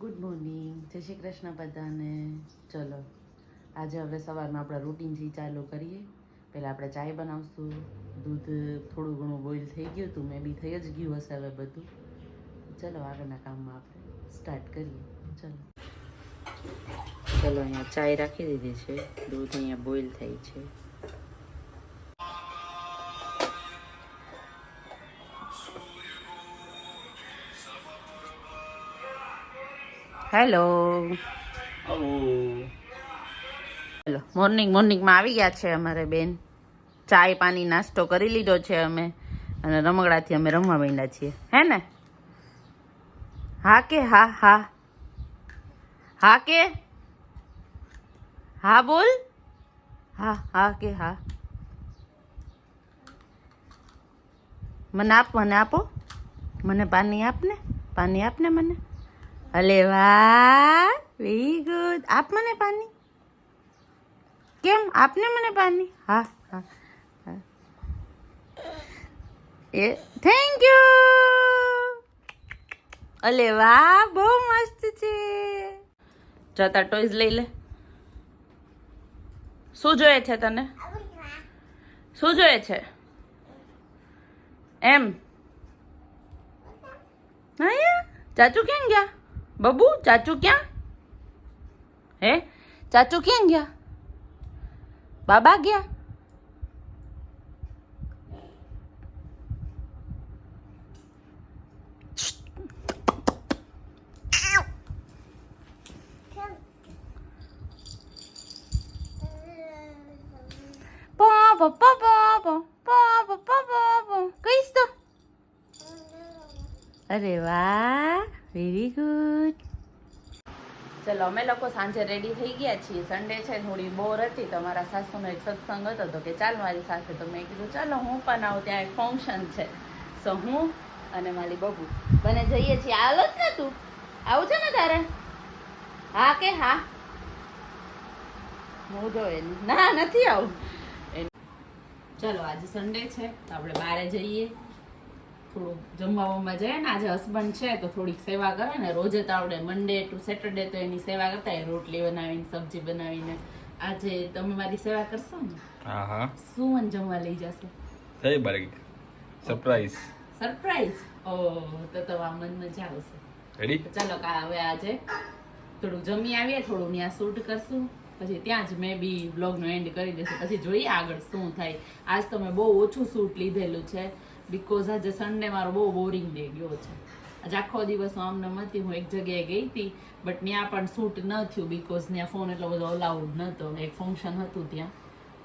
Good morning, જય શ્રી કૃષ્ણ બધાને. ચલો આજે હવે સવારમાં આપણા રૂટીનથી ચાલુ કરીએ. પહેલાં આપણે ચાય બનાવશું. દૂધ થોડું ઘણું બોઇલ થઈ ગયું હતું, મેં બી થઈ જ ગયું હશે હવે બધું. ચલો આગળના કામમાં આપણે સ્ટાર્ટ કરીએ. ચલો અહીંયા ચાય રાખી દીધી છે, દૂધ અહીંયા બોઇલ થાય છે. Hello, hello. મોર્નિંગમાં આવી ગયા છે અમારે બેન. ચાય પાણી નાસ્તો કરી લીધો છે અમે, અને રમકડાથી અમે રમવા માંડ્યા છીએ. હે ને? હા કે હા? હા હા કે હા બોલ. હા હા કે હા. મને આપો, મને પાણી આપને, મને. અલે વાહ, વેરી ગુડ. આપ મને પાણી. કેમ? આપને મને પાણી. હા હા હા. એ થેન્ક યુ. અલે વાહ, બહુ મસ્ત છે. જતા ટોયઝ લઈ લે. શું જોઈએ છે તને? શું જોઈએ છે? એમ? ચાચુ ક્યાં ગયા? બબુ, ચાચુ ક્યાં? હે, ચાચુ ક્યાં ગયા? બાબા ગયા? કહીશ તો. અરે વાહ, વેરી ગુડ. ચલો અમે લોકો સાંજે રેડી થઈ ગયા છીએ. સન્ડે છે, થોડી બોર હતી તો મારા સાસુનો એક સત્સંગ હતો તો કે ચાલ મારી સાથે. તો મેં કીધું ચાલો હું પણ આવું, ત્યાં એક ફંક્શન છે. સો હું અને મારી બબુ બને જઈએ છીએ. આવો જ ને તું? આવું છે ને તારે? હા કે હા? હું જોઈ ના નથી આવું. ચલો આજે સન્ડે છે તો આપણે બહાર જઈએ, થોડુંક જમવામાં જઈએ ને. આજે હસબન્ડ છે તો થોડીક સેવા કરે ને. રોજે તો આપણે મંડે ટુ સેટરડે તો એની સેવા કરતા હોય, રોટલી બનાવીને, સબ્જી બનાવીને. આજે તમે મારી સેવા કરશો ને? હા હા. શું મને જમવા લઈ જશો? થઈ બારી સરપ્રાઈઝ. ઓહ, તો આ મન મજા આવશે. રેડી? ચાલો હવે આજે થોડુંક જમી આવીએ, થોડું ત્યાં શૂટ કરશું, પછી ત્યાં જ મેં બી વ્લોગનો એન્ડ કરી દેશું. પછી જોઈએ આગળ શું થાય. આજ તો મેં બહુ ઓછું શૂટ લીધેલું છે, બીકોઝ આજે સન્ડે મારો બહુ બોરિંગ ડે ગયો છે. આજે આખો દિવસ હું આમને હતી. હું એક જગ્યાએ ગઈ હતી, બટ ત્યાં પણ શૂટ ન થયું, બીકોઝ ત્યાં ફોન એટલો બધો અલાઉડ નહોતો. એક ફંક્શન હતું ત્યાં,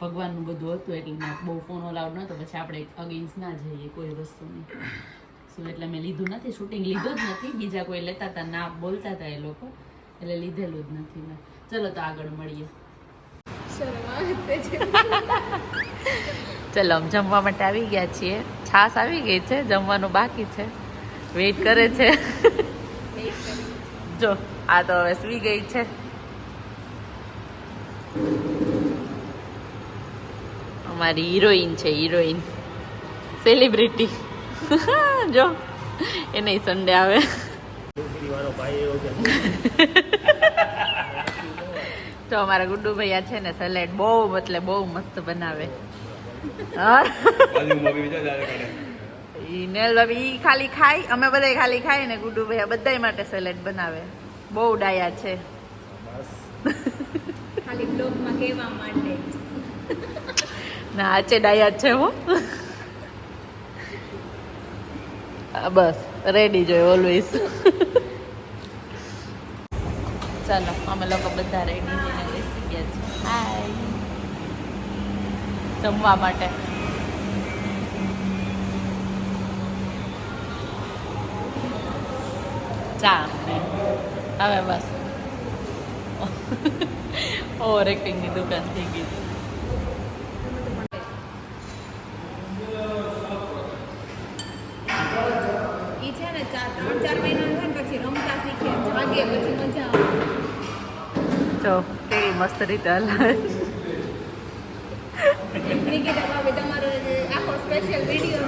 ભગવાનનું બધું હતું, એટલે બહુ ફોન અલાઉડ નહોતો. પછી આપણે અગેન્સ્ટ ના જઈએ કોઈ વસ્તુની. શું એટલે મેં લીધું નથી, શૂટિંગ લીધું જ નથી. બીજા કોઈ લેતા હતા, ના બોલતા હતા એ લોકો, એટલે લીધેલું જ નથી મેં. ચલો તો આગળ મળીએ. ચલો જમવા માટે આવી ગયા છીએ. છાશ આવી ગઈ છે, જમવાનું બાકી છે, વેઇટ કરે છે. જો આ તો હવે સુઈ ગઈ છે. અમારી હિરોઈન છે, હિરોઈન, સેલિબ્રિટી. જો એને સન્ડે આવે. તો અમારા ગુડ્ડુભાઈ આ છે ને સલાડ બહુ બહુ મસ્ત બનાવે. નેલ ભાભી ઈ ખાલી ખાય, અમે બધા ખાલી ખાય ને ગુડ્ડુભાઈ બધા માટે સલાડ બનાવે. બહુ ડાયા છે. ખાલી બ્લોગમાં કહેવા માટે. ના આચે ડાયા છે હો. બસ રેડી જોઈએ ઓલવેઝ. ચાલો અમે લોકો બધા રેડી થઈને બેસી ગયા છે. હાય, જમવા માટે. ચા હવે બસ ઓવર એક્ટિંગની દુકાન થઈ ગઈ. ઈ છે ને 3-4 મહિનાનું હોય ને પછી રમતા શીખે, જાગે પછી મજા આવે. જો કેવી મસ્ત રીતે હલાવે. નિકિતા ભાભી તમારો આખો સ્પેશિયલ વિડીયો